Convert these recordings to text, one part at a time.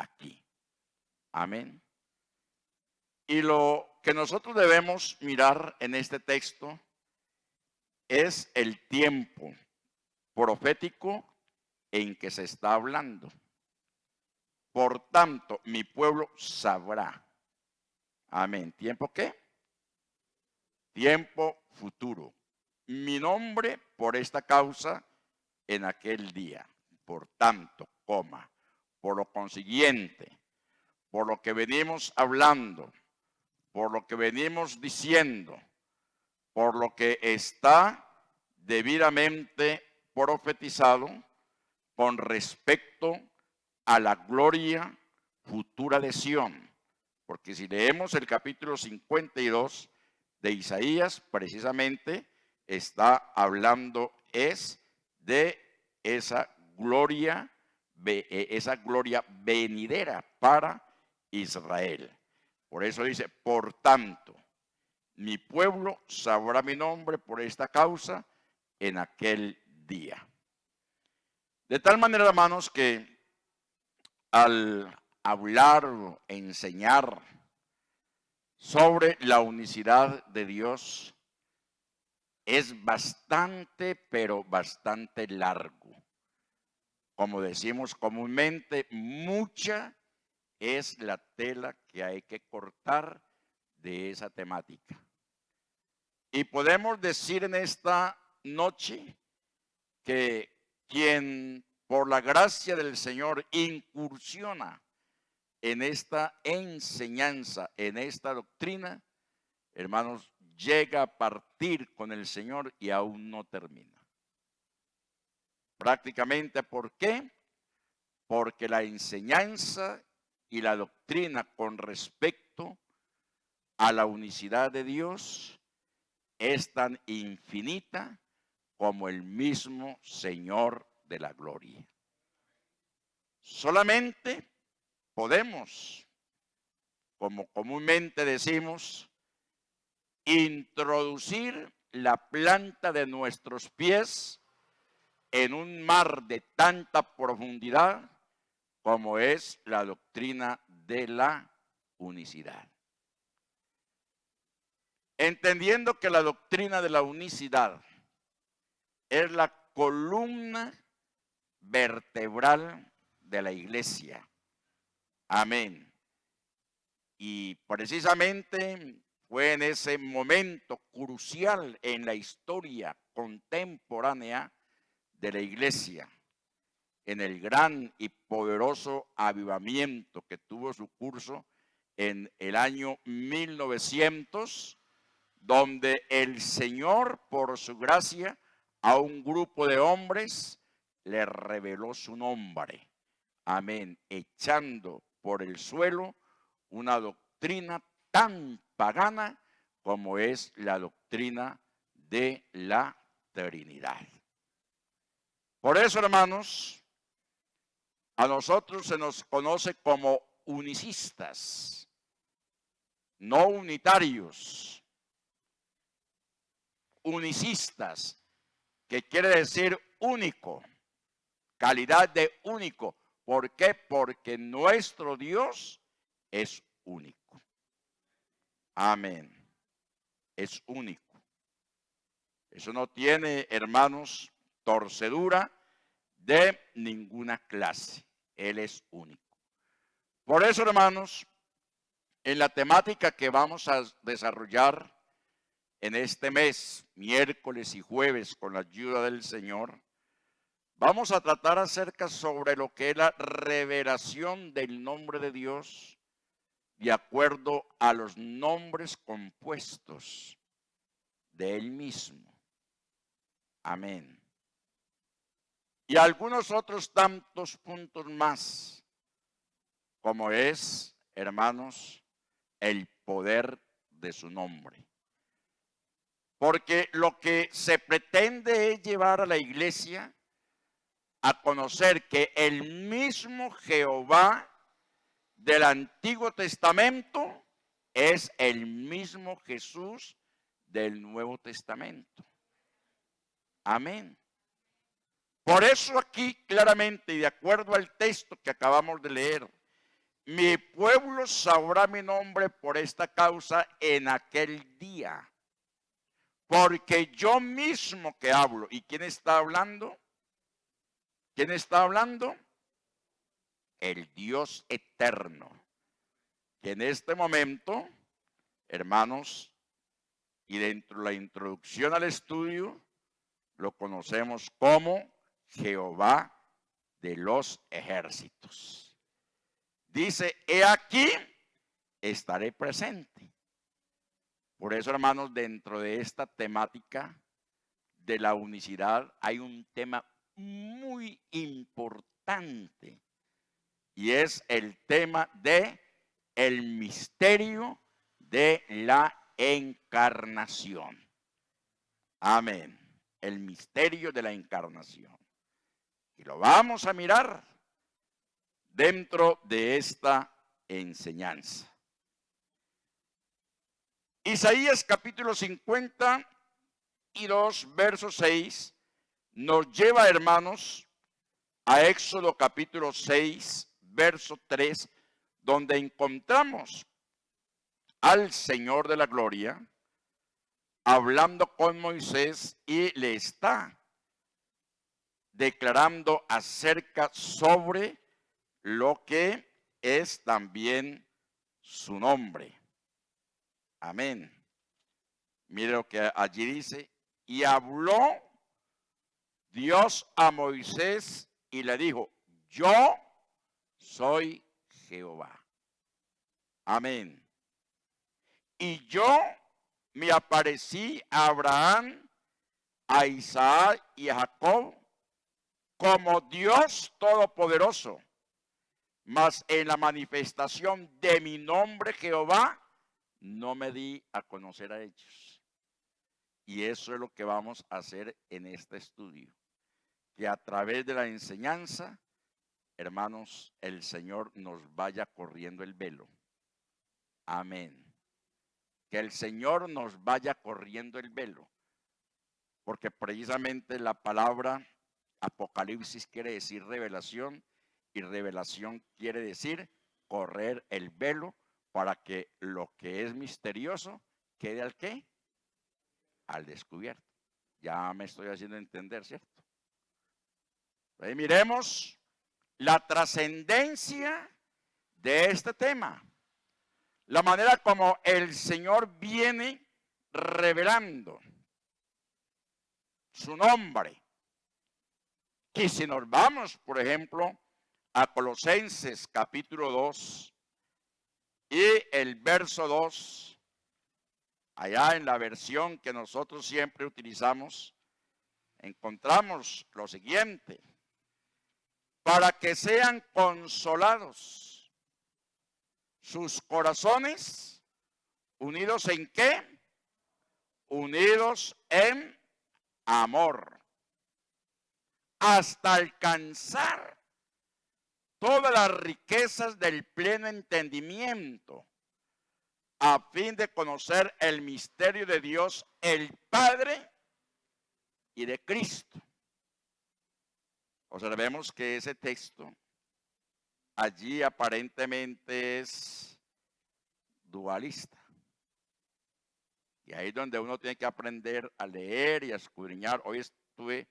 aquí. Amén. Y lo que nosotros debemos mirar en este texto es el tiempo profético en que se está hablando. Por tanto, mi pueblo sabrá. Amén. ¿Tiempo qué? Tiempo futuro. Mi nombre por esta causa en aquel día. Por tanto, coma. Por lo consiguiente, por lo que venimos hablando, por lo que venimos diciendo, por lo que está debidamente profetizado con respecto a la gloria futura de Sión. Porque si leemos el capítulo 52 de Isaías, precisamente está hablando es de esa gloria venidera para Israel. Por eso dice, por tanto, mi pueblo sabrá mi nombre por esta causa en aquel día. De tal manera, hermanos, que al hablar o enseñar sobre la unicidad de Dios es bastante, pero bastante largo. Como decimos comúnmente, mucha es la tela que hay que cortar de esa temática. Y podemos decir en esta noche que quien por la gracia del Señor incursiona en esta enseñanza, en esta doctrina, hermanos, llega a partir con el Señor y aún no termina. Prácticamente, ¿por qué? Porque la enseñanza y la doctrina con respecto a la unicidad de Dios es tan infinita como el mismo Señor de la gloria. Solamente podemos, como comúnmente decimos, introducir la planta de nuestros pies en un mar de tanta profundidad como es la doctrina de la unicidad. Entendiendo que la doctrina de la unicidad es la columna vertebral de la iglesia. Amén. Y precisamente fue en ese momento crucial en la historia contemporánea de la iglesia, en el gran y poderoso avivamiento que tuvo su curso en el año 1900, donde el Señor, por su gracia, a un grupo de hombres le reveló su nombre. Amén. Echando por el suelo una doctrina tan pagana como es la doctrina de la Trinidad. Por eso, hermanos, a nosotros se nos conoce como unicistas, no unitarios. Unicistas, que quiere decir único, calidad de único. ¿Por qué? Porque nuestro Dios es único. Amén. Es único. Eso no tiene, hermanos, torcedura de ninguna clase. Él es único. Por eso, hermanos, en la temática que vamos a desarrollar en este mes, miércoles y jueves, con la ayuda del Señor, vamos a tratar acerca sobre lo que es la revelación del nombre de Dios de acuerdo a los nombres compuestos de Él mismo. Amén. Y algunos otros tantos puntos más, como es, hermanos, el poder de su nombre. Porque lo que se pretende es llevar a la iglesia a conocer que el mismo Jehová del Antiguo Testamento es el mismo Jesús del Nuevo Testamento. Amén. Por eso aquí claramente, y de acuerdo al texto que acabamos de leer, mi pueblo sabrá mi nombre por esta causa en aquel día. Porque yo mismo que hablo. ¿Y quién está hablando? ¿Quién está hablando? El Dios eterno. Que en este momento, hermanos, y dentro de la introducción al estudio, lo conocemos como Jehová de los ejércitos. Dice, he aquí, estaré presente. Por eso, hermanos, dentro de esta temática de la unicidad hay un tema muy importante y es el tema de el misterio de la encarnación. Amén. El misterio de la encarnación. Y lo vamos a mirar dentro de esta enseñanza. Isaías capítulo 52, verso 6, nos lleva, hermanos, a Éxodo capítulo 6, verso 3, donde encontramos al Señor de la gloria hablando con Moisés y le está declarando acerca sobre lo que es también su nombre. Amén. Mire lo que allí dice. Y habló Dios a Moisés y le dijo, yo soy Jehová. Amén. Y yo me aparecí a Abraham, a Isaac y a Jacob como Dios Todopoderoso, mas en la manifestación de mi nombre Jehová no me di a conocer a ellos. Y eso es lo que vamos a hacer en este estudio, que a través de la enseñanza, hermanos, el Señor nos vaya corriendo el velo. Amén. Que el Señor nos vaya corriendo el velo, porque precisamente la palabra Apocalipsis quiere decir revelación y revelación quiere decir correr el velo para que lo que es misterioso quede al qué? Al descubierto. Ya me estoy haciendo entender, ¿cierto? Ahí miremos la trascendencia de este tema. La manera como el Señor viene revelando su nombre. Y si nos vamos, por ejemplo, a Colosenses capítulo 2 y el verso 2, allá en la versión que nosotros siempre utilizamos, encontramos lo siguiente: para que sean consolados sus corazones, unidos en ¿qué? Unidos en amor, hasta alcanzar todas las riquezas del pleno entendimiento, a fin de conocer el misterio de Dios, el Padre, y de Cristo. Observemos que ese texto allí aparentemente es dualista. Y ahí es donde uno tiene que aprender a leer y a escudriñar. Hoy estuve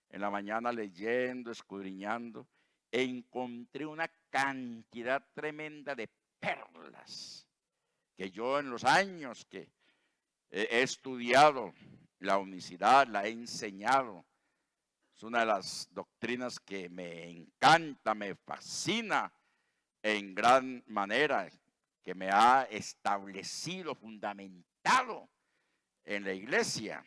en la mañana leyendo, escudriñando, e encontré una cantidad tremenda de perlas que yo en los años que he estudiado la unicidad, la he enseñado. Es una de las doctrinas que me encanta, me fascina en gran manera, que me ha establecido, fundamentado en la iglesia.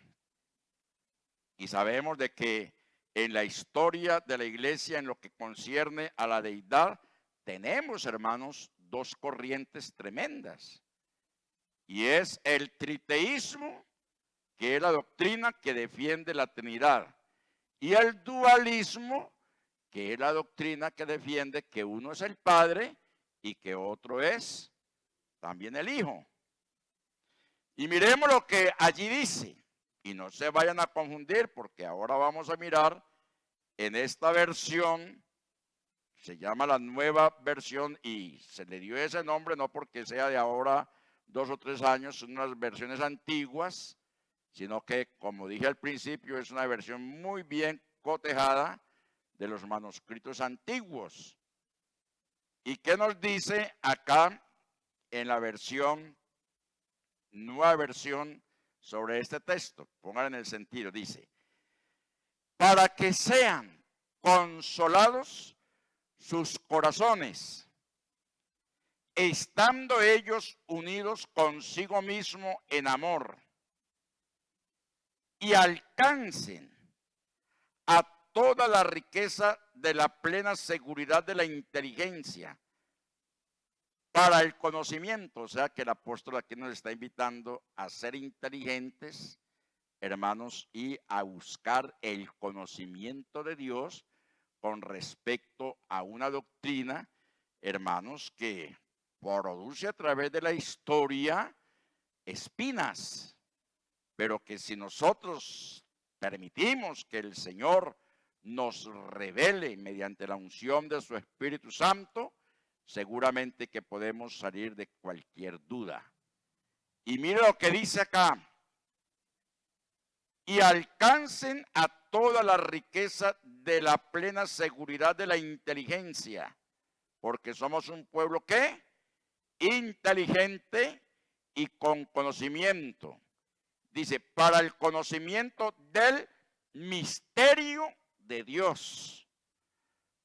Y sabemos de que en la historia de la iglesia, en lo que concierne a la deidad, tenemos, hermanos, dos corrientes tremendas. Y es el triteísmo, que es la doctrina que defiende la Trinidad, y el dualismo, que es la doctrina que defiende que uno es el Padre y que otro es también el Hijo. Y miremos lo que allí dice, y no se vayan a confundir, porque ahora vamos a mirar en esta versión se llama la Nueva Versión y se le dio ese nombre no porque sea de ahora 2 o 3 años, son unas versiones antiguas, sino que, como dije al principio, es una versión muy bien cotejada de los manuscritos antiguos. ¿Y qué nos dice acá en la versión, nueva versión, sobre este texto? Pongan en el sentido, dice, para que sean consolados sus corazones, estando ellos unidos consigo mismo en amor, y alcancen a toda la riqueza de la plena seguridad de la inteligencia para el conocimiento. O sea que el apóstol aquí nos está invitando a ser inteligentes, hermanos, y a buscar el conocimiento de Dios con respecto a una doctrina, hermanos, que produce a través de la historia espinas, pero que si nosotros permitimos que el Señor nos revele mediante la unción de su Espíritu Santo, seguramente que podemos salir de cualquier duda. Y mire lo que dice acá, y alcancen a toda la riqueza de la plena seguridad de la inteligencia, porque somos un pueblo ¿qué? Inteligente y con conocimiento. Dice, para el conocimiento del misterio de Dios.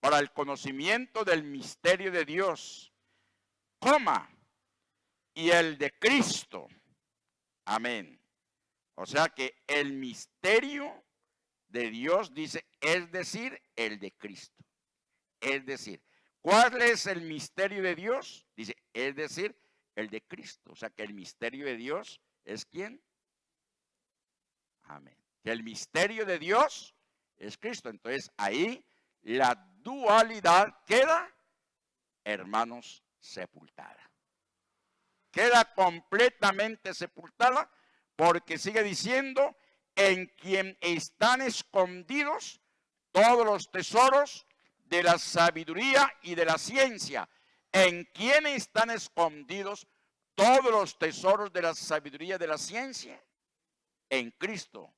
Para el conocimiento del misterio de Dios. Coma. Y el de Cristo. Amén. O sea que el misterio de Dios, dice, es decir, el de Cristo. Es decir, ¿cuál es el misterio de Dios? Dice, es decir, el de Cristo. O sea que el misterio de Dios es ¿quién? Amén. Que el misterio de Dios es Cristo. Entonces ahí la dualidad queda, hermanos, sepultada. Queda completamente sepultada porque sigue diciendo, en quien están escondidos todos los tesoros de la sabiduría y de la ciencia. ¿En quién están escondidos todos los tesoros de la sabiduría y de la ciencia? En Cristo.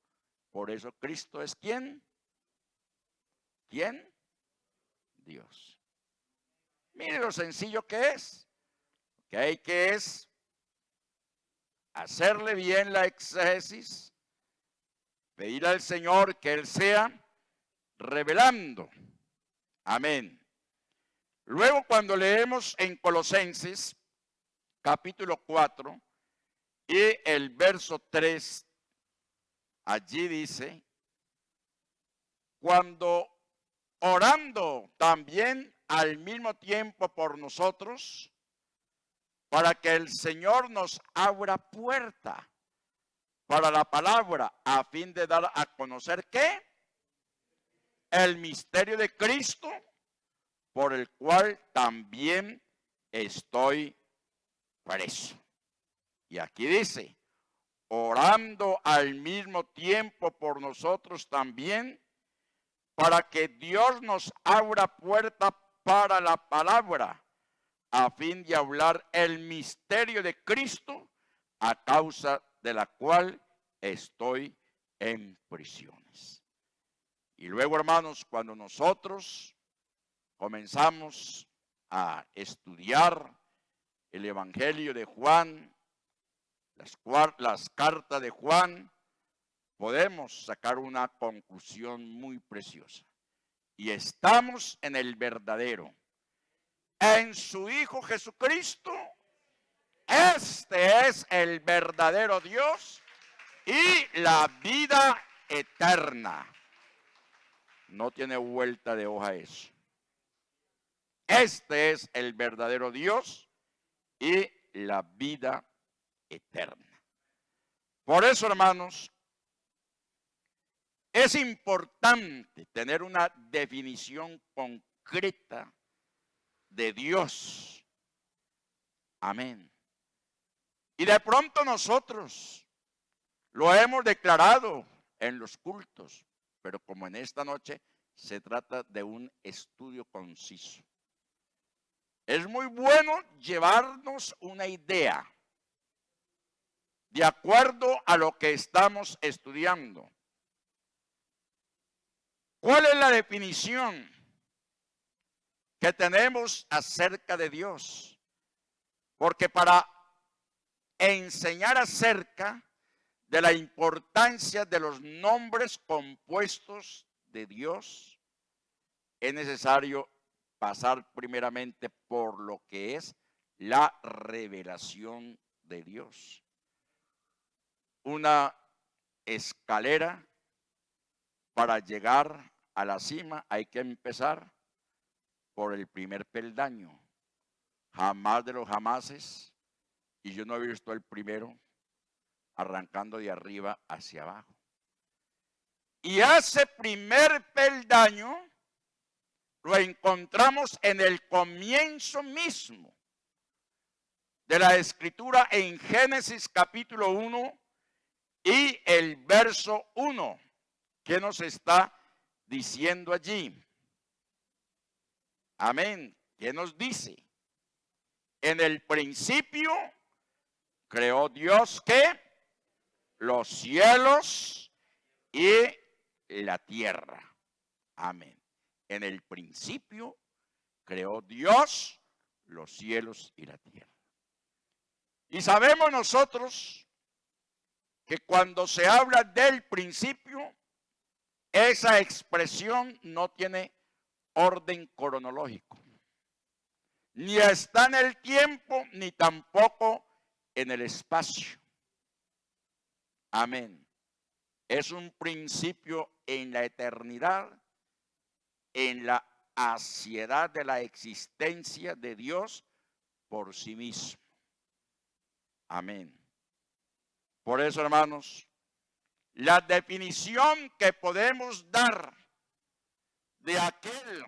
Por eso Cristo es ¿quién? ¿Quién? Dios. Mire lo sencillo que es. Que es hacerle bien la exégesis, pedir al Señor que Él sea revelando. Amén. Luego cuando leemos en Colosenses capítulo 4 y el verso 3, allí dice, cuando orando también al mismo tiempo por nosotros, para que el Señor nos abra puerta para la palabra, a fin de dar a conocer ¿qué? El misterio de Cristo, por el cual también estoy preso. Y aquí dice, orando al mismo tiempo por nosotros también, para que Dios nos abra puerta para la palabra, a fin de hablar el misterio de Cristo, a causa de la cual estoy en prisiones. Y luego, hermanos, cuando nosotros comenzamos a estudiar el Evangelio de Juan, las cartas de Juan, podemos sacar una conclusión muy preciosa. Y estamos en el verdadero. En su Hijo Jesucristo, este es el verdadero Dios y la vida eterna. No tiene vuelta de hoja eso. Este es el verdadero Dios y la vida eterna. Por eso, hermanos, es importante tener una definición concreta de Dios. Amén. Y de pronto nosotros lo hemos declarado en los cultos, pero como en esta noche se trata de un estudio conciso. Es muy bueno llevarnos una idea de acuerdo a lo que estamos estudiando. ¿Cuál es la definición que tenemos acerca de Dios? Porque para enseñar acerca de la importancia de los nombres compuestos de Dios, es necesario pasar primeramente por lo que es la revelación de Dios. Una escalera para llegar a la cima hay que empezar por el primer peldaño. Jamás de los jamases, y yo no he visto el primero arrancando de arriba hacia abajo. Y ese primer peldaño lo encontramos en el comienzo mismo de la escritura en Génesis capítulo 1 y el verso 1. ¿Qué nos está diciendo allí? Amén. ¿Qué nos dice? En el principio creó Dios ¿qué? Los cielos y la tierra. Amén. En el principio creó Dios los cielos y la tierra. Y sabemos nosotros que cuando se habla del principio, esa expresión no tiene orden cronológico. Ni está en el tiempo, ni tampoco en el espacio. Amén. Es un principio en la eternidad, en la aciedad de la existencia de Dios por sí mismo. Amén. Por eso, hermanos, la definición que podemos dar de aquel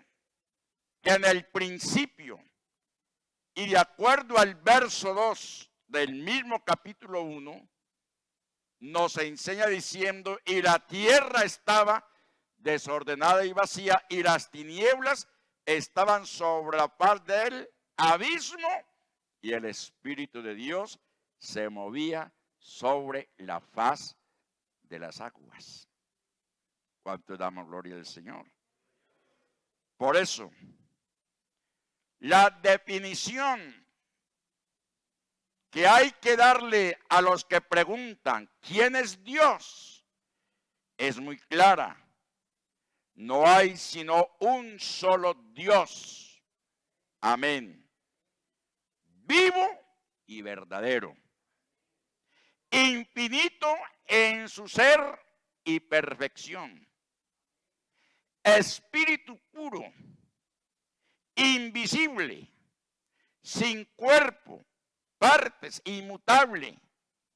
que en el principio y de acuerdo al verso 2 del mismo capítulo 1, nos enseña diciendo, y la tierra estaba desordenada y vacía, y las tinieblas estaban sobre la faz del abismo, y el Espíritu de Dios se movía sobre la faz de las aguas. ¿Cuánto damos gloria al Señor? Por eso, la definición que hay que darle a los que preguntan ¿quién es Dios? Es muy clara. No hay sino un solo Dios. Amén. Vivo y verdadero. Infinito en su ser y perfección. Espíritu puro. Invisible. Sin cuerpo. Partes, inmutable,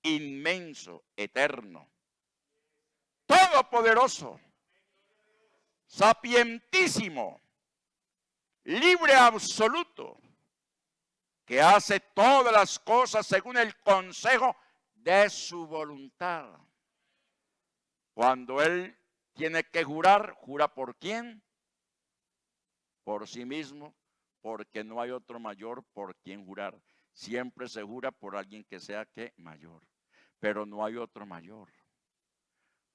inmenso, eterno, todopoderoso, sapientísimo, libre absoluto, que hace todas las cosas según el consejo de su voluntad. Cuando él tiene que jurar, ¿jura por quién? Por sí mismo, porque no hay otro mayor por quien jurar. Siempre se jura por alguien que sea que mayor, pero no hay otro mayor.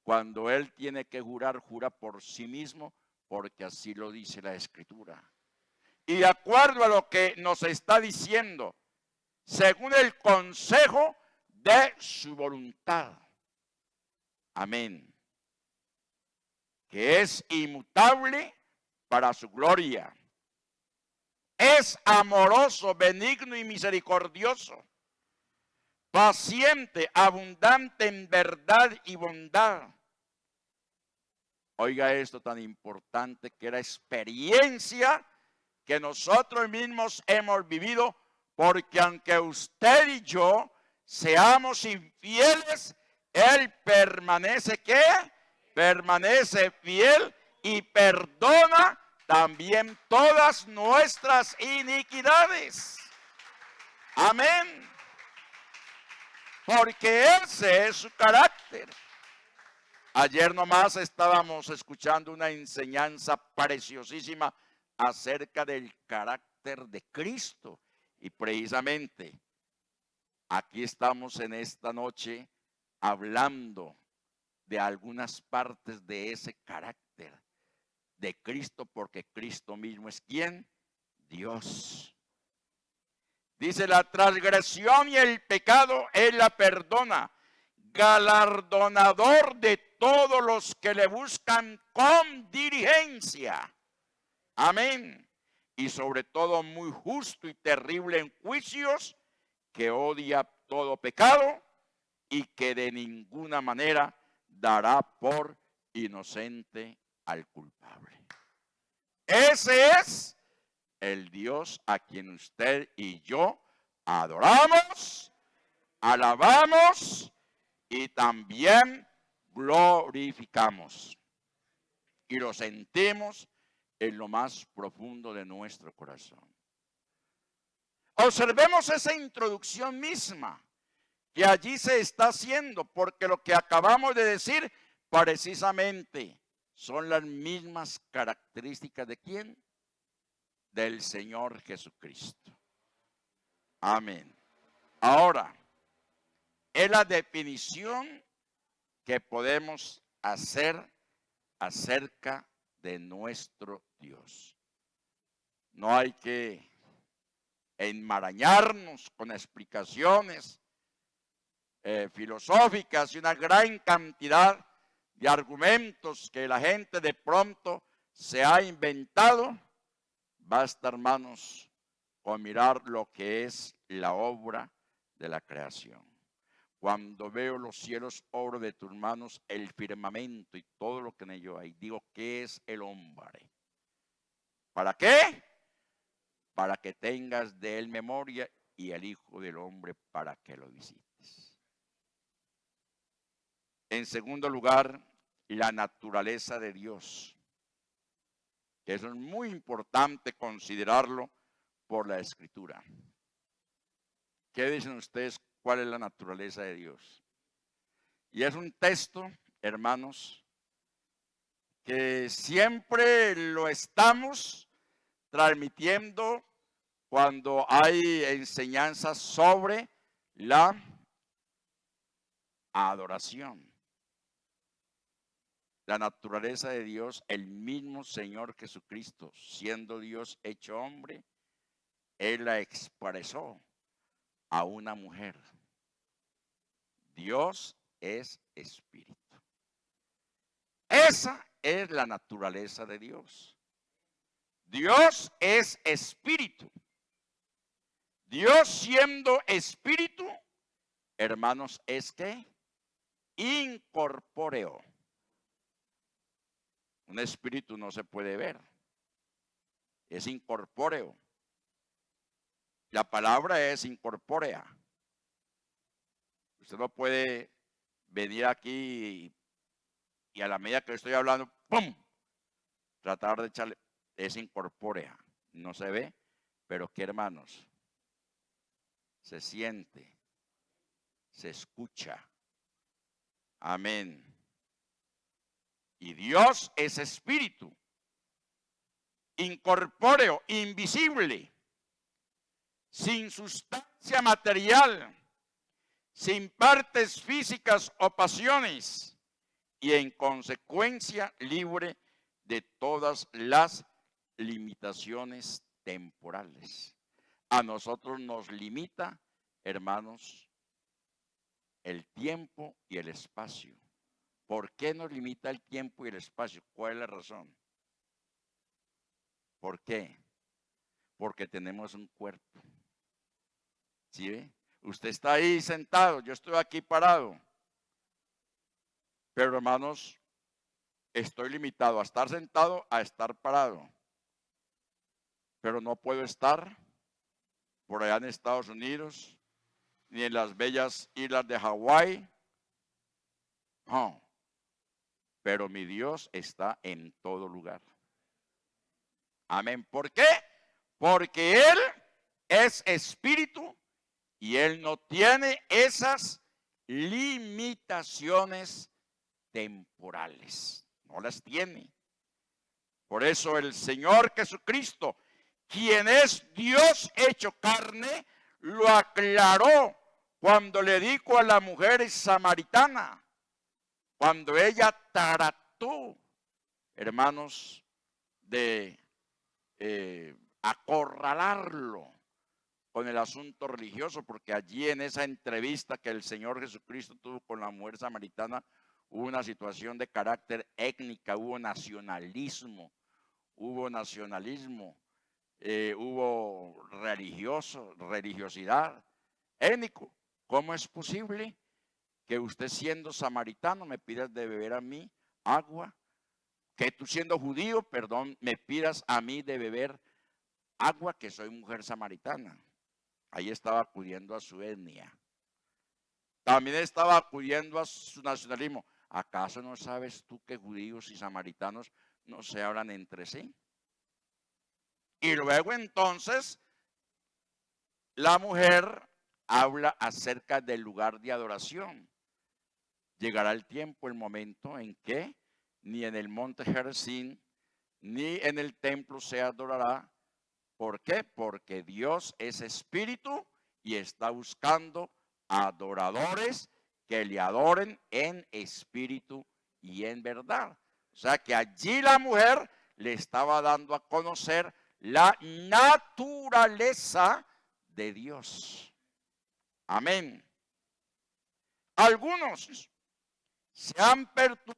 Cuando él tiene que jurar, jura por sí mismo, porque así lo dice la Escritura. Y de acuerdo a lo que nos está diciendo, según el consejo de su voluntad. Amén. Que es inmutable para su gloria. Es amoroso, benigno y misericordioso, paciente, abundante en verdad y bondad. Oiga esto tan importante, que la experiencia que nosotros mismos hemos vivido, porque aunque usted y yo seamos infieles, Él permanece ¿qué? Permanece fiel y perdona también todas nuestras iniquidades. Amén. Porque ese es su carácter. Ayer nomás estábamos escuchando una enseñanza preciosísima acerca del carácter de Cristo. Y precisamente aquí estamos en esta noche hablando de algunas partes de ese carácter de Cristo, porque Cristo mismo es ¿quién? Dios. Dice, la transgresión y el pecado Él la perdona, galardonador de todos los que le buscan con diligencia. Amén. Y sobre todo muy justo y terrible en juicios, que odia todo pecado y que de ninguna manera dará por inocente al culpable. Ese es el Dios a quien usted y yo adoramos, alabamos y también glorificamos. Y lo sentimos en lo más profundo de nuestro corazón. Observemos esa introducción misma que allí se está haciendo, porque lo que acabamos de decir precisamente son las mismas características de ¿quién? Del Señor Jesucristo. Amén. Ahora, es la definición que podemos hacer acerca de nuestro Dios. No hay que enmarañarnos con explicaciones filosóficas y una gran cantidad de argumentos que la gente de pronto se ha inventado. Basta, hermanos, con mirar lo que es la obra de la creación. Cuando veo los cielos, obra de tus manos, el firmamento y todo lo que en ello hay, digo, ¿qué es el hombre? ¿Para qué? Para que tengas de él memoria, y el Hijo del Hombre para que lo visites. En segundo lugar, la naturaleza de Dios, que eso es muy importante considerarlo por la Escritura. ¿Qué dicen ustedes? ¿Cuál es la naturaleza de Dios? Y es un texto, hermanos, que siempre lo estamos transmitiendo cuando hay enseñanzas sobre la adoración. La naturaleza de Dios, el mismo Señor Jesucristo, siendo Dios hecho hombre, Él la expresó a una mujer. Dios es espíritu. Esa es la naturaleza de Dios. Dios es espíritu. Dios siendo espíritu, hermanos, es que incorpóreo. Un espíritu no se puede ver, es incorpóreo. La palabra es incorpórea. Usted no puede venir aquí y a la medida que estoy hablando, ¡pum!, tratar de echarle, es incorpórea. No se ve, pero que, hermanos, se siente, se escucha. Amén. Y Dios es espíritu, incorpóreo, invisible, sin sustancia material, sin partes físicas o pasiones, y en consecuencia libre de todas las limitaciones temporales. A nosotros nos limita, hermanos, el tiempo y el espacio. ¿Por qué nos limita el tiempo y el espacio? ¿Cuál es la razón? ¿Por qué? Porque tenemos un cuerpo. ¿Sí ve? Usted está ahí sentado, yo estoy aquí parado. Pero, hermanos, estoy limitado a estar sentado, a estar parado. Pero no puedo estar por allá en Estados Unidos, ni en las bellas islas de Hawái. No. Pero mi Dios está en todo lugar. Amén. ¿Por qué? Porque Él es espíritu y Él no tiene esas limitaciones temporales. No las tiene. Por eso el Señor Jesucristo, quien es Dios hecho carne, lo aclaró cuando le dijo a la mujer samaritana, cuando ella trató, hermanos, de acorralarlo con el asunto religioso, porque allí en esa entrevista que el Señor Jesucristo tuvo con la mujer samaritana, hubo una situación de carácter étnica, hubo nacionalismo, hubo religiosidad, étnico. ¿Cómo es posible que usted siendo samaritano me pidas de beber a mí agua? Que tú siendo judío, perdón, me pidas a mí de beber agua, que soy mujer samaritana. Ahí estaba acudiendo a su etnia. También estaba acudiendo a su nacionalismo. ¿Acaso no sabes tú que judíos y samaritanos no se hablan entre sí? Y luego entonces la mujer habla acerca del lugar de adoración. Llegará el tiempo, el momento en que ni en el monte Gerizim ni en el templo se adorará. ¿Por qué? Porque Dios es espíritu y está buscando adoradores que le adoren en espíritu y en verdad. O sea que allí la mujer le estaba dando a conocer la naturaleza de Dios. Amén. Algunos se han perturbado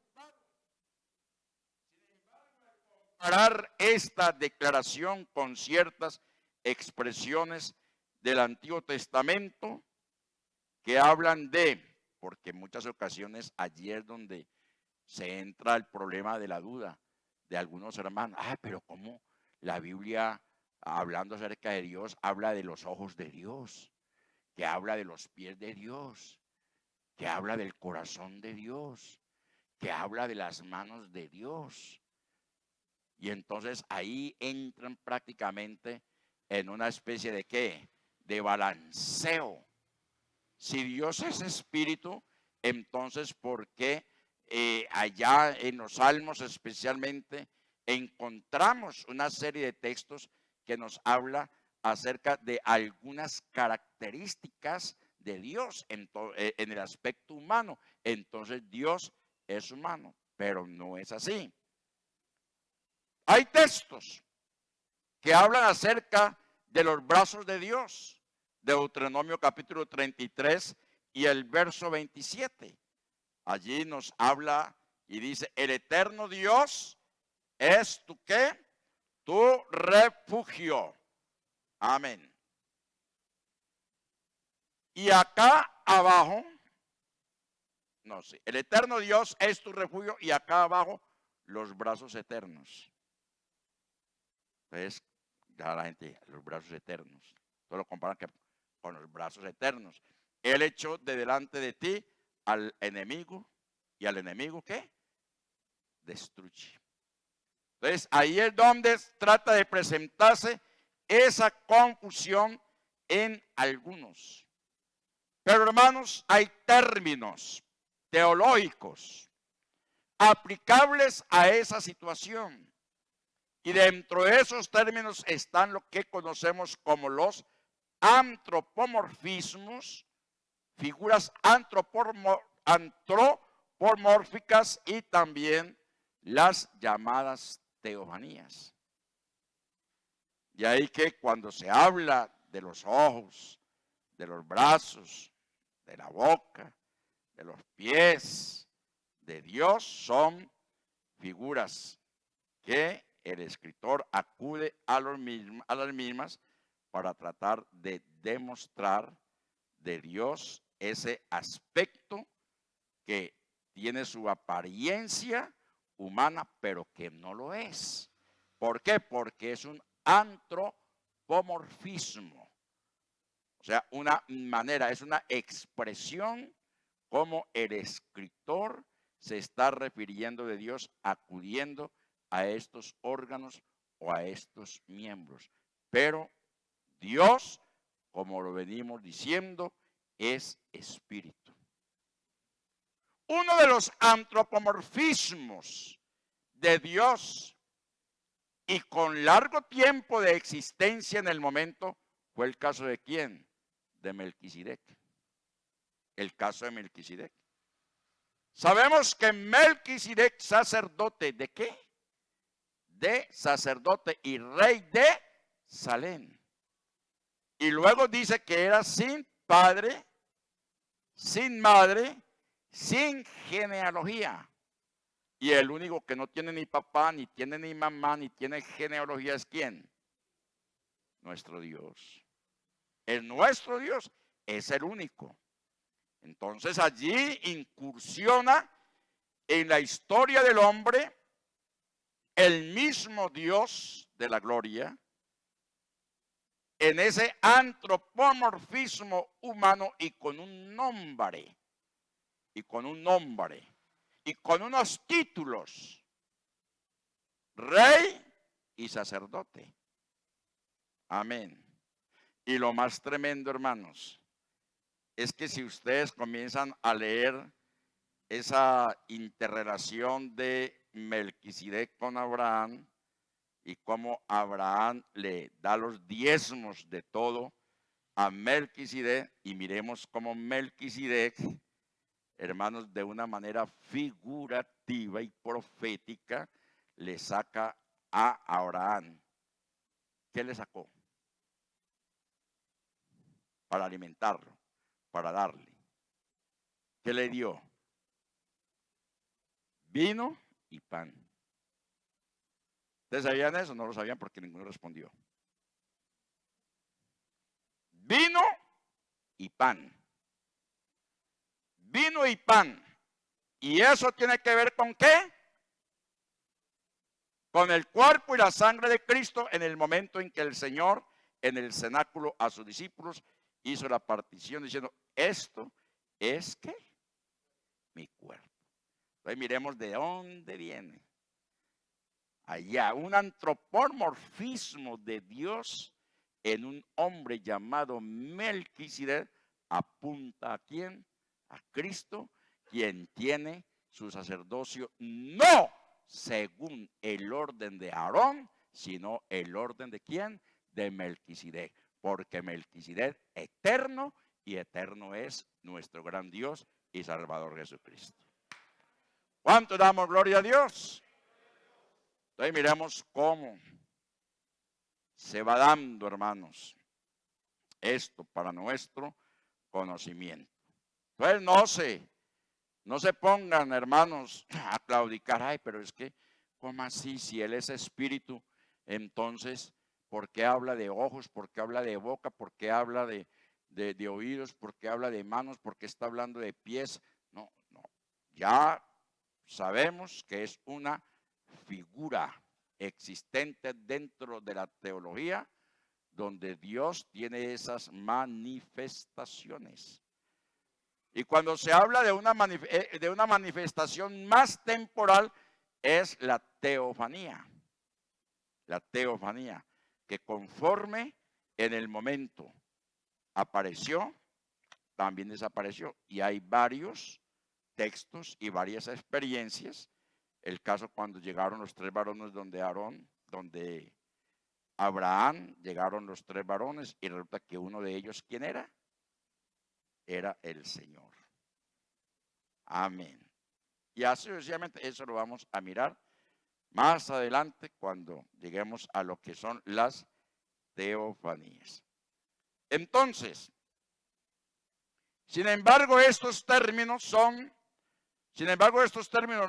comparar esta declaración con ciertas expresiones del Antiguo Testamento que hablan de, porque en muchas ocasiones allí es donde se entra el problema de la duda de algunos hermanos. Pero ¿cómo la Biblia, hablando acerca de Dios, habla de los ojos de Dios, que habla de los pies de Dios, que habla del corazón de Dios, que habla de las manos de Dios? Y entonces ahí entran prácticamente en una especie de ¿qué? De balanceo. Si Dios es espíritu, entonces ¿por qué allá en los Salmos especialmente encontramos una serie de textos que nos habla acerca de algunas características de Dios en el aspecto humano? Entonces Dios es humano, pero no es así. Hay textos que hablan acerca de los brazos de Dios. Deuteronomio capítulo 33 y el verso 27. Allí nos habla y dice, el eterno Dios es tu ¿qué? Tu refugio. Amén. Y acá abajo, no sé, el eterno Dios es tu refugio y acá abajo los brazos eternos. Entonces, ya la gente, los brazos eternos, todo lo comparan con los brazos eternos. Él echó de delante de ti al enemigo, y al enemigo ¿qué? Destruye. Entonces, ahí es donde trata de presentarse esa confusión en algunos. Pero hermanos, hay términos teológicos aplicables a esa situación. Y dentro de esos términos están lo que conocemos como los antropomorfismos, figuras antropomórficas y también las llamadas teofanías. Y ahí que cuando se habla de los ojos, de los brazos, de la boca, de los pies de Dios, son figuras que el escritor acude a las mismas para tratar de demostrar de Dios ese aspecto que tiene su apariencia humana, pero que no lo es. ¿Por qué? Porque es un antropomorfismo. O sea, una manera, es una expresión como el escritor se está refiriendo de Dios acudiendo a estos órganos o a estos miembros. Pero Dios, como lo venimos diciendo, es espíritu. Uno de los antropomorfismos de Dios y con largo tiempo de existencia en el momento fue el caso de ¿quién? De Melquisedec. El caso de Melquisedec. Sabemos que Melquisedec, sacerdote, ¿de qué? De sacerdote y rey de Salem. Y luego dice que era sin padre, sin madre, sin genealogía. Y el único que no tiene ni papá, ni tiene ni mamá, ni tiene genealogía es ¿quién? Nuestro Dios. Es nuestro Dios, es el único. Entonces allí incursiona en la historia del hombre el mismo Dios de la gloria, en ese antropomorfismo humano y con un nombre, y con unos títulos, rey y sacerdote. Amén. Y lo más tremendo, hermanos, es que si ustedes comienzan a leer esa interrelación de Melquisedec con Abraham y cómo Abraham le da los diezmos de todo a Melquisedec, y miremos cómo Melquisedec, hermanos, de una manera figurativa y profética, le saca a Abraham. ¿Qué le sacó? Para alimentarlo, para darle. ¿Qué le dio? Vino y pan. ¿Ustedes sabían eso? No lo sabían porque ninguno respondió. Vino y pan. Vino y pan. ¿Y eso tiene que ver con qué? Con el cuerpo y la sangre de Cristo en el momento en que el Señor en el cenáculo a sus discípulos hizo la partición diciendo, esto es ¿qué? Mi cuerpo. Entonces miremos de dónde viene. Allá, un antropomorfismo de Dios en un hombre llamado Melquisedec apunta ¿a quién? A Cristo, quien tiene su sacerdocio no según el orden de Aarón, sino el orden de ¿quién? De Melquisedec, porque Melquisedec eterno y eterno es nuestro gran Dios y Salvador Jesucristo. ¿Cuánto damos gloria a Dios? Entonces miremos cómo se va dando, hermanos, esto para nuestro conocimiento. Entonces no se pongan, hermanos, a claudicar. Ay, pero es que, ¿cómo así? Si Él es espíritu, entonces, ¿por qué habla de ojos? ¿Por qué habla de boca? ¿Por qué habla de oídos? ¿Por qué habla de manos? ¿Por qué está hablando de pies? No. Ya sabemos que es una figura existente dentro de la teología donde Dios tiene esas manifestaciones. Y cuando se habla de una manifestación más temporal es la teofanía. La teofanía, que conforme en el momento apareció, también desapareció. Y hay varios textos y varias experiencias. El caso cuando llegaron los 3 varones donde Abraham, llegaron los 3 varones y resulta que uno de ellos, ¿quién era? Era el Señor. Amén. Y así sucesivamente, eso lo vamos a mirar más adelante cuando lleguemos a lo que son las teofanías. Entonces, sin embargo, estos términos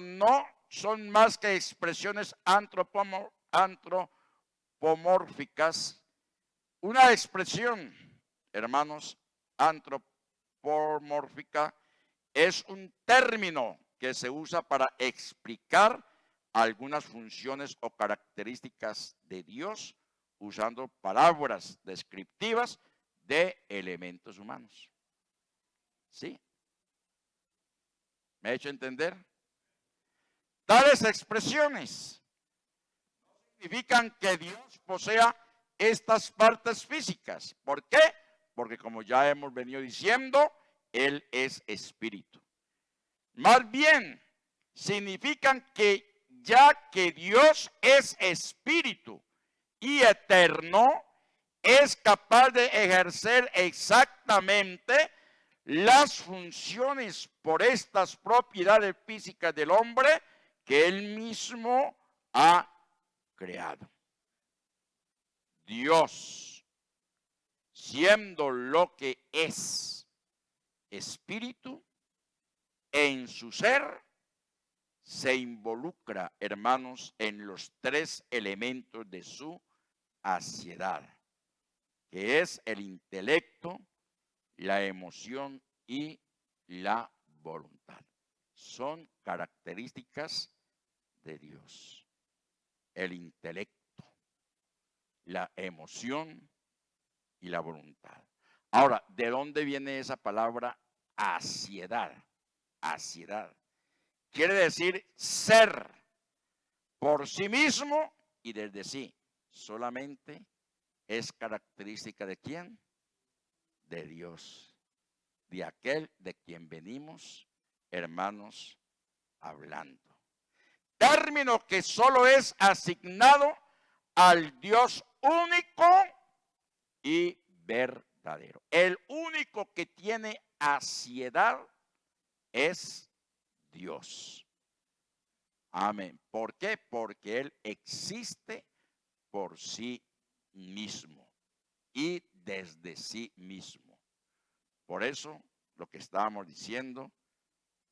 no son más que expresiones antropomórficas. Una expresión, hermanos, antropomórfica es un término que se usa para explicar algunas funciones o características de Dios usando palabras descriptivas de elementos humanos. ¿Sí? ¿Me he hecho entender? Tales expresiones no significan que Dios posea estas partes físicas. ¿Por qué? Porque como ya hemos venido diciendo, Él es espíritu. Más bien, significan que ya que Dios es espíritu y eterno, es capaz de ejercer exactamente las funciones por estas propiedades físicas del hombre que él mismo ha creado. Dios, siendo lo que es espíritu, en su ser se involucra, hermanos, en los tres elementos de su aciedad, que es el intelecto, la emoción y la voluntad. Son características de Dios. El intelecto, la emoción y la voluntad. Ahora, ¿de dónde viene esa palabra aciedad? Aciedad. Quiere decir ser por sí mismo y desde sí. Solamente es característica de quién? De Dios. De aquel de quien venimos, hermanos, hablando. Término que solo es asignado al Dios único y verdadero. El único que tiene aciedad es Dios. Amén. ¿Por qué? Porque Él existe por sí mismo y desde sí mismo. Por eso, lo que estábamos diciendo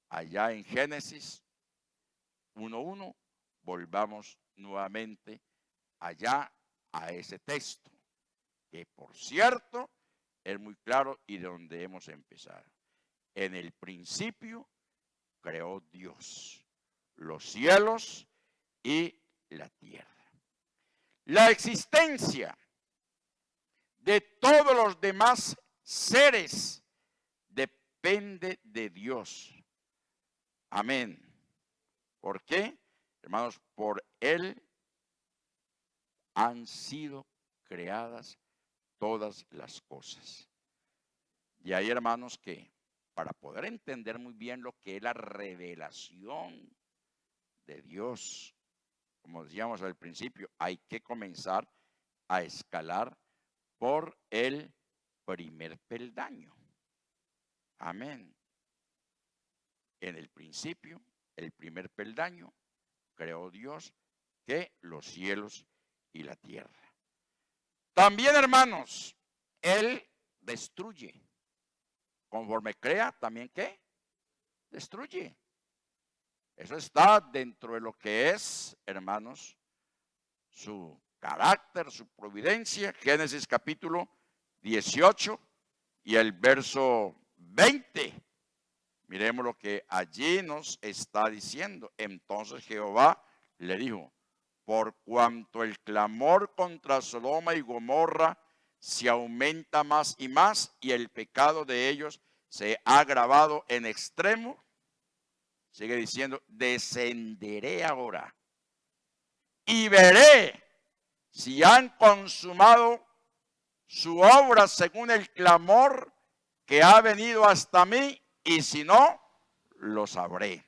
allá en Génesis 1:1, volvamos nuevamente allá a ese texto, que por cierto es muy claro y de donde hemos empezado. En el principio creó Dios los cielos y la tierra. La existencia de todos los demás seres depende de Dios. Amén. ¿Por qué? Hermanos, por Él han sido creadas todas las cosas. Y hay, hermanos, que para poder entender muy bien lo que es la revelación de Dios, como decíamos al principio, hay que comenzar a escalar por el primer peldaño. Amén. En el principio, el primer peldaño, creó Dios que los cielos y la tierra. También, hermanos, Él destruye. Conforme crea, también ¿qué? Destruye. Eso está dentro de lo que es, hermanos, su carácter, su providencia. Génesis capítulo 18 y el verso 20. Miremos lo que allí nos está diciendo. Entonces Jehová le dijo: por cuanto el clamor contra Sodoma y Gomorra se aumenta más y más, y el pecado de ellos se ha agravado en extremo, sigue diciendo, descenderé ahora y veré si han consumado su obra según el clamor que ha venido hasta mí, y si no, lo sabré.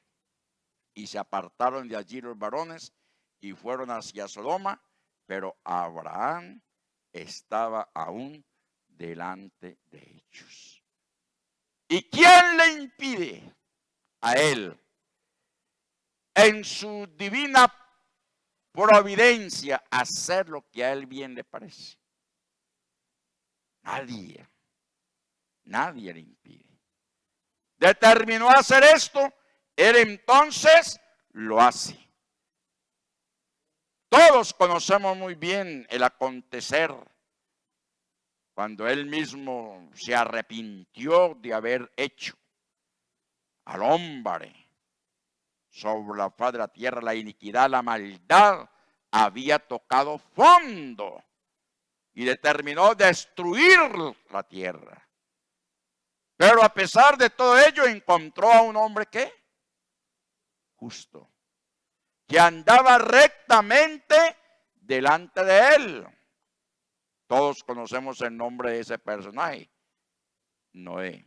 Y se apartaron de allí los varones y fueron hacia Sodoma, pero Abraham estaba aún delante de ellos. ¿Y quién le impide a él, en su divina providencia, hacer lo que a él bien le parece? Nadie. Nadie le impide. Determinó hacer esto, él entonces lo hace. Todos conocemos muy bien el acontecer cuando él mismo se arrepintió de haber hecho al hombre sobre la faz de la tierra la iniquidad, la maldad había tocado fondo y determinó destruir la tierra. Pero a pesar de todo ello encontró a un hombre que justo, que andaba rectamente delante de él. Todos conocemos el nombre de ese personaje, Noé.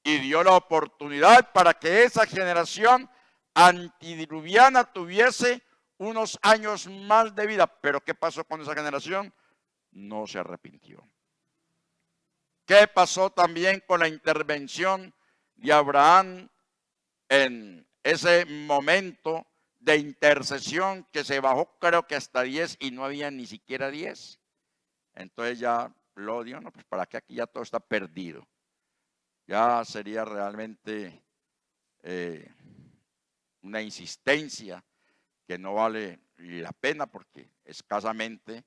y dio la oportunidad para que esa generación antidiluviana tuviese unos años más de vida. Pero ¿qué pasó con esa generación? No se arrepintió. ¿Qué pasó también con la intervención de Abraham en ese momento de intercesión que se bajó creo que hasta 10 y no había ni siquiera 10? Entonces ya lo odio, no, pues para qué, aquí ya todo está perdido. Ya sería realmente una insistencia que no vale la pena, porque escasamente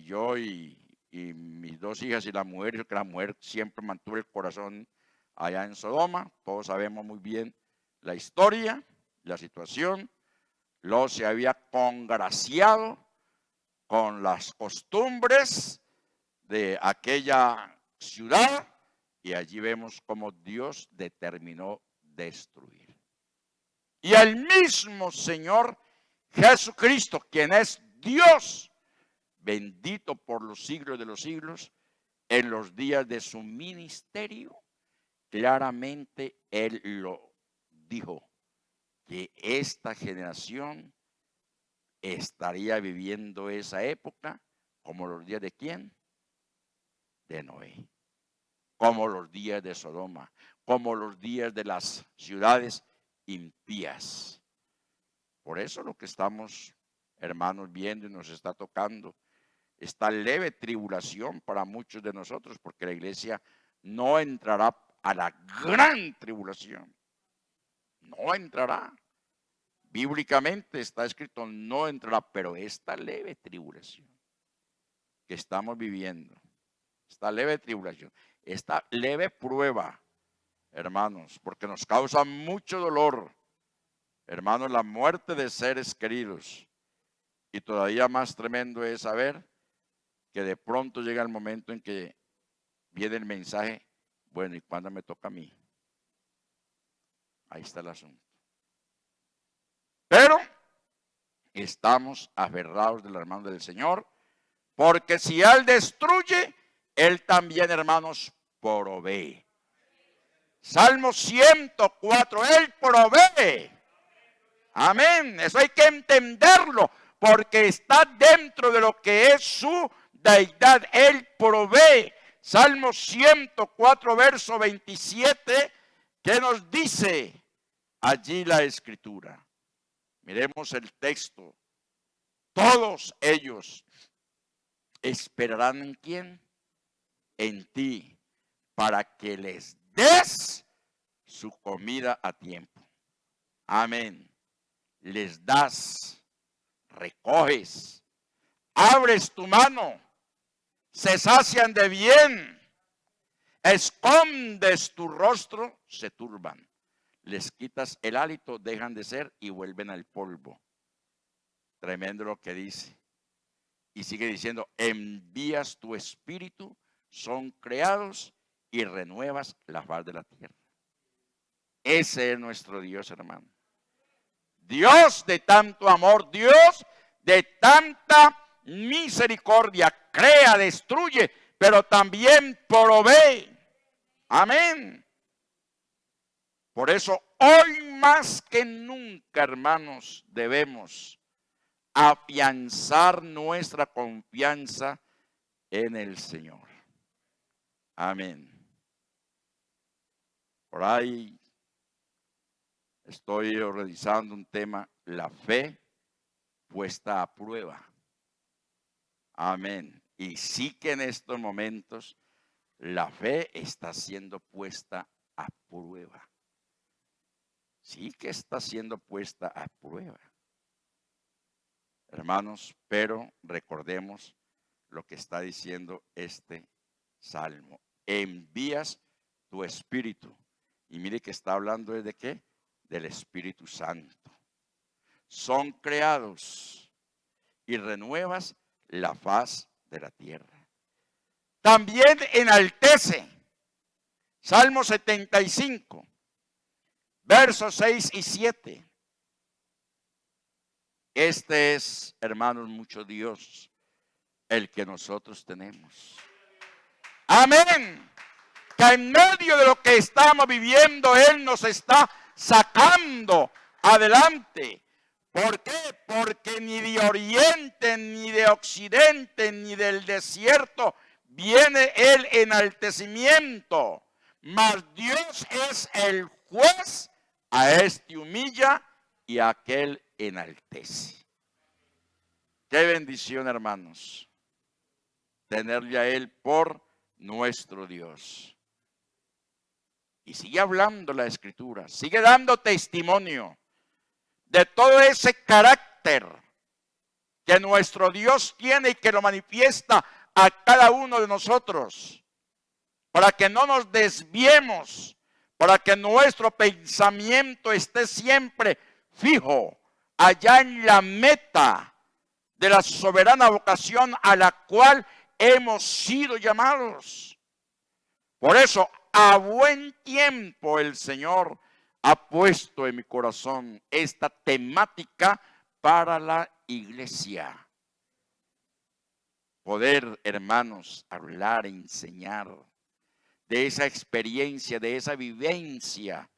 yo y mis dos hijas y la mujer, que la mujer siempre mantuvo el corazón allá en Sodoma. Todos sabemos muy bien la historia, la situación. Lot se había congraciado con las costumbres de aquella ciudad y allí vemos cómo Dios determinó destruir. Y el mismo Señor Jesucristo, quien es Dios, bendito por los siglos de los siglos, en los días de su ministerio, claramente Él lo dijo, que esta generación estaría viviendo esa época como los días de ¿quién? De Noé, como los días de Sodoma, como los días de las ciudades impías. Por eso lo que estamos, hermanos, viendo y nos está tocando, esta leve tribulación para muchos de nosotros, porque la iglesia no entrará a la gran tribulación. No entrará. Bíblicamente está escrito no entrará, pero esta leve tribulación que estamos viviendo, esta leve tribulación, esta leve prueba, hermanos, porque nos causa mucho dolor, hermanos, la muerte de seres queridos. Y todavía más tremendo es saber que de pronto llega el momento en que viene el mensaje, bueno, ¿y cuándo me toca a mí? Ahí está el asunto. Pero estamos aferrados de la mano del Señor, porque si Él destruye, Él también, hermanos, provee. Salmo 104, Él provee. Amén. Eso hay que entenderlo, porque está dentro de lo que es su deidad. Él provee. Salmo 104, verso 27, ¿qué nos dice allí la escritura? Miremos el texto. Todos ellos esperarán en quién? En ti, para que les des su comida a tiempo. Amén. Les das, recoges, abres tu mano, se sacian de bien, escondes tu rostro, se turban, les quitas el hálito, dejan de ser y vuelven al polvo. Tremendo lo que dice. Y sigue diciendo, envías tu espíritu, son creados y renuevas la faz de la tierra. Ese es nuestro Dios, hermano. Dios de tanto amor, Dios de tanta misericordia, crea, destruye, pero también provee. Amén. Por eso hoy más que nunca, hermanos, debemos afianzar nuestra confianza en el Señor. Amén. Por ahí estoy realizando un tema, la fe puesta a prueba. Amén. Y sí que en estos momentos la fe está siendo puesta a prueba. Sí que está siendo puesta a prueba. Hermanos, pero recordemos lo que está diciendo este salmo. Envías tu espíritu. Y mire que está hablando de qué? Del Espíritu Santo. Son creados y renuevas la faz de la tierra. También enaltece. Salmo 75, versos 6 y 7. Este es, hermanos, mucho Dios el que nosotros tenemos. Amén. que en medio de lo que estamos viviendo, Él nos está sacando adelante. ¿Por qué? Porque ni de oriente, ni de occidente, ni del desierto viene el enaltecimiento. Mas Dios es el juez, a este humilla y a aquel enaltece. Qué bendición, hermanos, tenerle a Él por nuestro Dios. Y sigue hablando la Escritura, sigue dando testimonio de todo ese carácter que nuestro Dios tiene y que lo manifiesta a cada uno de nosotros, para que no nos desviemos, para que nuestro pensamiento esté siempre fijo allá en la meta de la soberana vocación a la cual hemos sido llamados. Por eso, a buen tiempo el Señor ha puesto en mi corazón esta temática para la iglesia. Poder, hermanos, hablar, enseñar de esa experiencia, de esa vivencia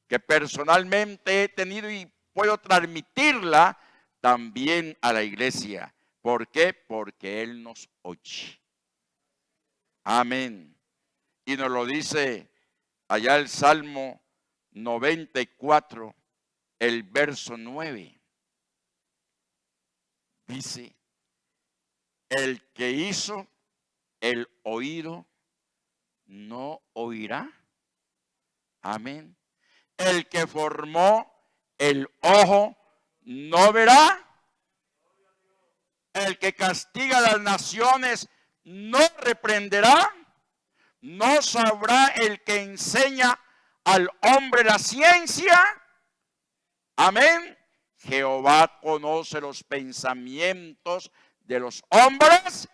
que personalmente he tenido y puedo transmitirla también a la iglesia. ¿Por qué? Porque Él nos oye. Amén. Y nos lo dice allá el Salmo 94, el verso 9. Dice, el que hizo el oído no oirá. Amén. El que formó el ojo no verá. El que castiga a las naciones no reprenderá. No sabrá el que enseña al hombre la ciencia. Amén. Jehová conoce los pensamientos de los hombres,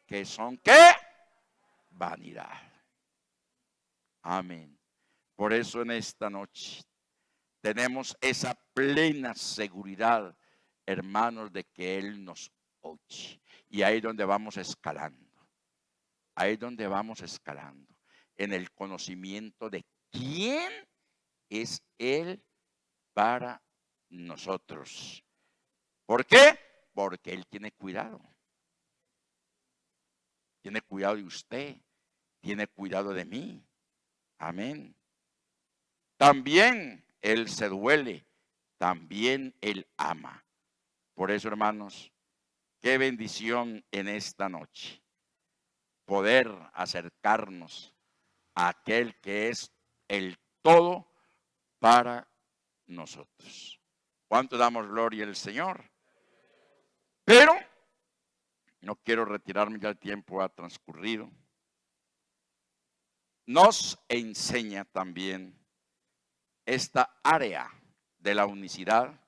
que son ¿qué? Vanidad. Amén. Por eso en esta noche tenemos esa plena seguridad, hermanos, de que Él nos oye. Y ahí es donde vamos escalando. Ahí es donde vamos escalando. En el conocimiento de quién es Él para nosotros. ¿Por qué? Porque Él tiene cuidado. Tiene cuidado de usted. Tiene cuidado de mí. Amén. También Él se duele. También Él ama. Por eso, hermanos, qué bendición en esta noche poder acercarnos a aquel que es el todo para nosotros. ¿Cuánto damos gloria al Señor? Pero no quiero retirarme, ya el tiempo ha transcurrido. Nos enseña también esta área de la unicidad,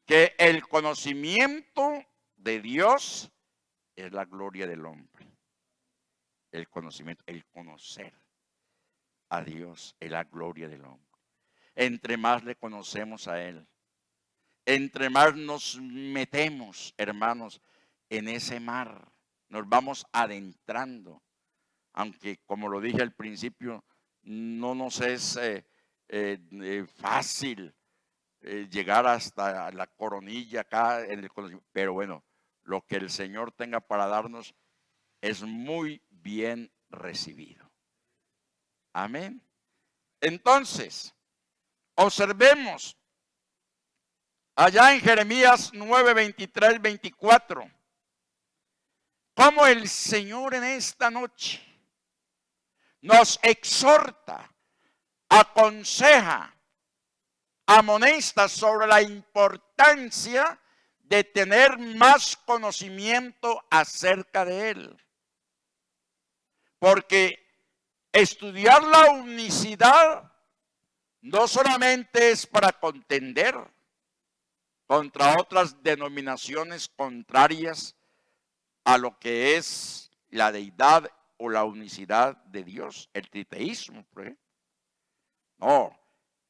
que el conocimiento de Dios es la gloria del hombre. El conocimiento, el conocer a Dios es la gloria del hombre. Entre más le conocemos a Él, entre más nos metemos, hermanos, en ese mar, nos vamos adentrando. Aunque, como lo dije al principio, no nos es fácil llegar hasta la coronilla acá en el conocimiento. Pero bueno, lo que el Señor tenga para darnos es muy bien recibido. Amén. Entonces, observemos allá en Jeremías 9, 23, 24, cómo el Señor en esta noche nos exhorta, aconseja, amonesta sobre la importancia de tener más conocimiento acerca de Él. Porque estudiar la unicidad no solamente es para contender contra otras denominaciones contrarias a lo que es la deidad o la unicidad de Dios, el triteísmo, por ejemplo. No,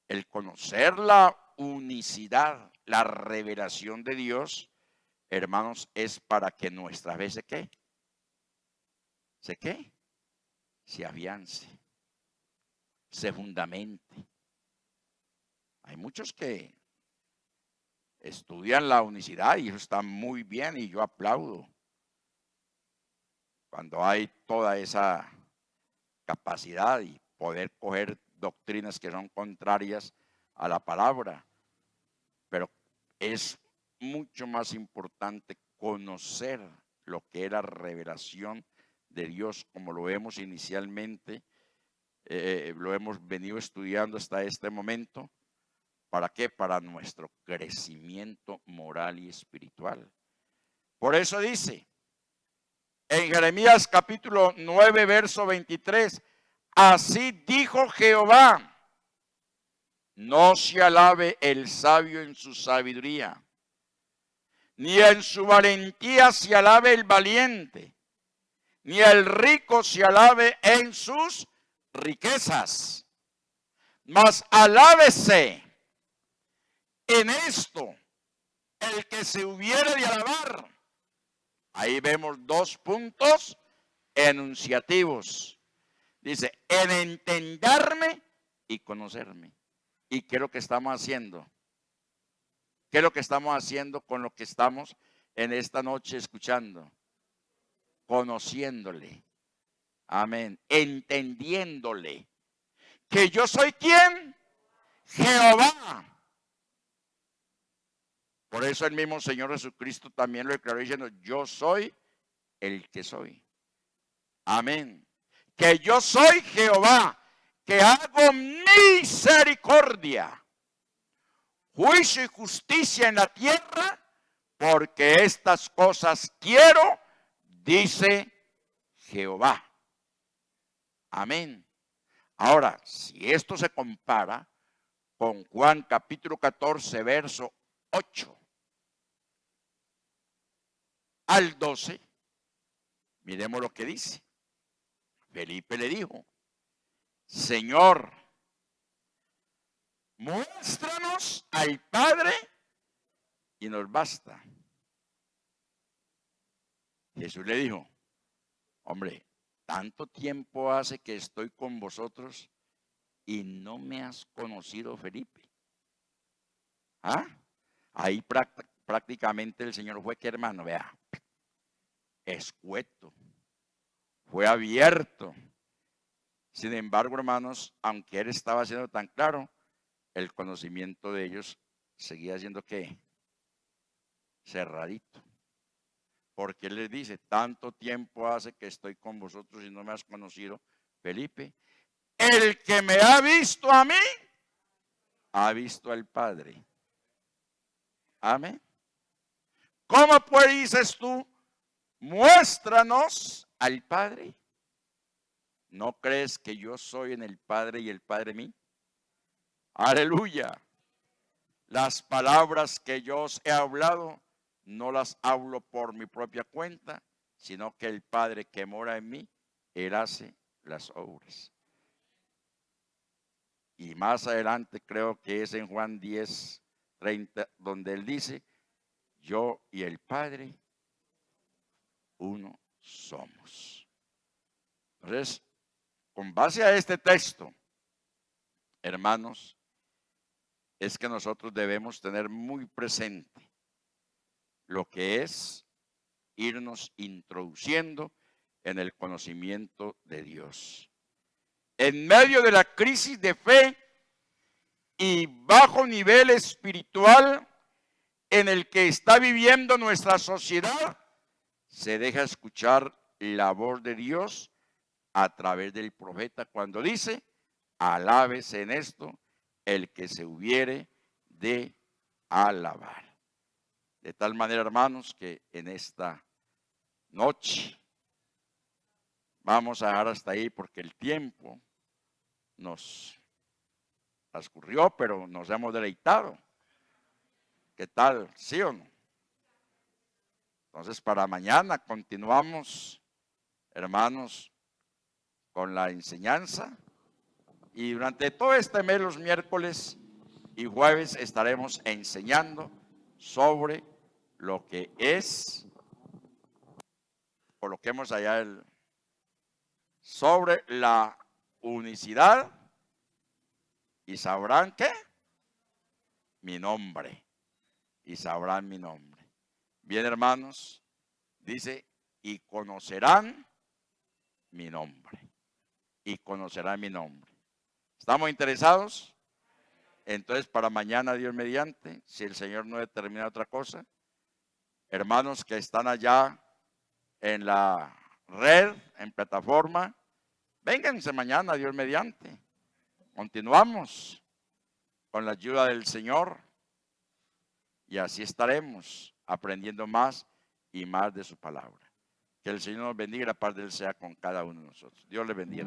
el conocer la unicidad, la revelación de Dios, hermanos, es para que nuestra fe se se afiance, se fundamente. Hay muchos que estudian la unicidad y eso está muy bien y yo aplaudo. Cuando hay toda esa capacidad y poder coger doctrinas que son contrarias a la palabra, pero es mucho más importante conocer lo que era revelación de Dios, como lo vemos inicialmente, lo hemos venido estudiando hasta este momento. ¿Para qué? Para nuestro crecimiento moral y espiritual. Por eso dice en Jeremías capítulo 9, verso 23, así dijo Jehová, no se alabe el sabio en su sabiduría, ni en su valentía se alabe el valiente, ni el rico se alabe en sus riquezas, mas alábese en esto el que se hubiere de alabar. Ahí vemos dos puntos enunciativos. Dice, en entenderme y conocerme. ¿Y qué es lo que estamos haciendo? ¿Qué es lo que estamos haciendo con lo que estamos en esta noche escuchando? Conociéndole. Amén. Entendiéndole. ¿Que yo soy quién? Jehová. Por eso el mismo Señor Jesucristo también lo declaró diciendo, yo soy el que soy. Amén. Que yo soy Jehová, que hago misericordia, juicio y justicia en la tierra, porque estas cosas quiero, dice Jehová. Amén. Ahora, si esto se compara con Juan capítulo 14, verso 8 al 12, miremos lo que dice. Felipe le dijo, Señor, muéstranos al Padre y nos basta. Jesús le dijo, hombre, tanto tiempo hace que estoy con vosotros y no me has conocido, Felipe. ¿Ah? Ahí prácticamente el Señor fue que, hermano, vea, escueto, fue abierto. Sin embargo, hermanos, aunque él estaba siendo tan claro, el conocimiento de ellos seguía siendo ¿qué? Cerradito. Porque él les dice, tanto tiempo hace que estoy con vosotros y no me has conocido, Felipe. El que me ha visto a mí, ha visto al Padre. Amén. ¿Cómo pues dices tú, muéstranos al Padre? ¿No crees que yo soy en el Padre y el Padre en mí? Aleluya. Las palabras que yo os he hablado, no las hablo por mi propia cuenta, sino que el Padre que mora en mí, Él hace las obras. Y más adelante creo que es en Juan 10, 30, donde Él dice, yo y el Padre, uno somos. Entonces, con base a este texto, hermanos, es que nosotros debemos tener muy presente lo que es irnos introduciendo en el conocimiento de Dios. En medio de la crisis de fe y bajo nivel espiritual en el que está viviendo nuestra sociedad, se deja escuchar la voz de Dios a través del profeta cuando dice, alábese en esto el que se hubiere de alabar. De tal manera, hermanos, que en esta noche vamos a dejar hasta ahí porque el tiempo nos transcurrió, pero nos hemos deleitado. ¿Qué tal? ¿Sí o no? Entonces, para mañana continuamos, hermanos, con la enseñanza. Y durante todo este mes, los miércoles y jueves, estaremos enseñando sobre lo que es, coloquemos allá el sobre la unicidad y sabrán ¿qué? Mi nombre. Y sabrán mi nombre. Bien, hermanos, dice, y conocerán mi nombre. Y conocerán mi nombre. ¿Estamos interesados? Entonces, para mañana, Dios mediante, si el Señor no determina otra cosa, hermanos que están allá en la red, en plataforma, vénganse mañana, Dios mediante. Continuamos con la ayuda del Señor y así estaremos aprendiendo más y más de su palabra. Que el Señor nos bendiga y la paz de Él sea con cada uno de nosotros. Dios le bendiga.